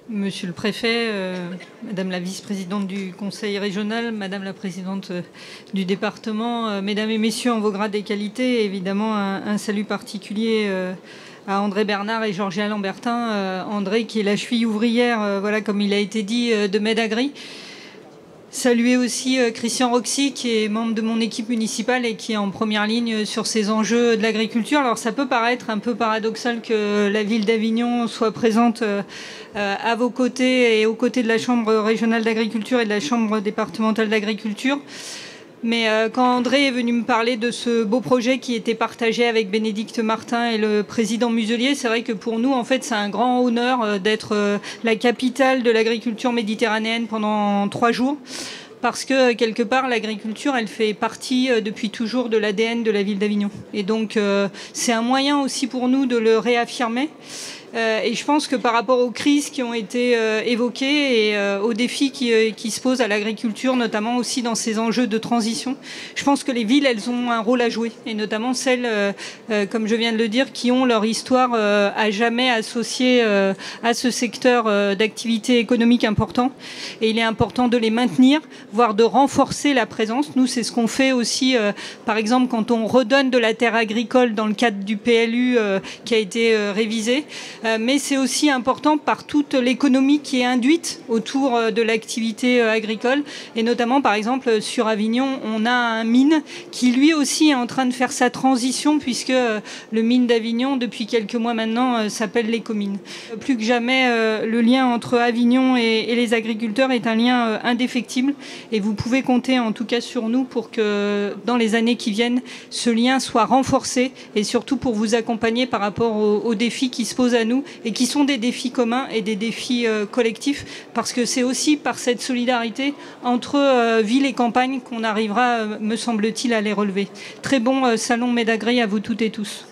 Monsieur le préfet, Madame la vice-présidente du conseil régional, Madame la présidente du département, Mesdames et Messieurs en vos grades et qualités, évidemment un salut particulier à André Bernard et Georgia Lambertin. André qui est la cheville ouvrière, voilà, comme il a été dit, de Medagri. Saluer aussi Christian Roxy, qui est membre de mon équipe municipale et qui est en première ligne sur ces enjeux de l'agriculture. Alors ça peut paraître un peu paradoxal que la ville d'Avignon soit présente à vos côtés et aux côtés de la Chambre régionale d'agriculture et de la Chambre départementale d'agriculture. Mais quand André est venu me parler de ce beau projet qui était partagé avec Bénédicte Martin et le président Muselier, c'est vrai que pour nous, en fait, c'est un grand honneur d'être la capitale de l'agriculture méditerranéenne pendant 3 jours. Parce que, quelque part, l'agriculture, elle fait partie depuis toujours de l'ADN de la ville d'Avignon. Et donc, c'est un moyen aussi pour nous de le réaffirmer. Et je pense que par rapport aux crises qui ont été évoquées et aux défis qui se posent à l'agriculture, notamment aussi dans ces enjeux de transition, je pense que les villes, elles ont un rôle à jouer. Et notamment celles, comme je viens de le dire, qui ont leur histoire à jamais associée à ce secteur d'activité économique important. Et il est important de les maintenir, voire de renforcer la présence. Nous, c'est ce qu'on fait aussi, par exemple, quand on redonne de la terre agricole dans le cadre du PLU qui a été révisé. Mais c'est aussi important par toute l'économie qui est induite autour de l'activité agricole. Et notamment, par exemple, sur Avignon, on a un mine qui lui aussi est en train de faire sa transition puisque le mine d'Avignon, depuis quelques mois maintenant, s'appelle l'Écomine. Plus que jamais, le lien entre Avignon et les agriculteurs est un lien indéfectible. Et vous pouvez compter en tout cas sur nous pour que dans les années qui viennent, ce lien soit renforcé et surtout pour vous accompagner par rapport aux défis qui se posent à nous et qui sont des défis communs et des défis collectifs parce que c'est aussi par cette solidarité entre ville et campagne qu'on arrivera, me semble-t-il, à les relever. Très bon salon Medagri à vous toutes et tous.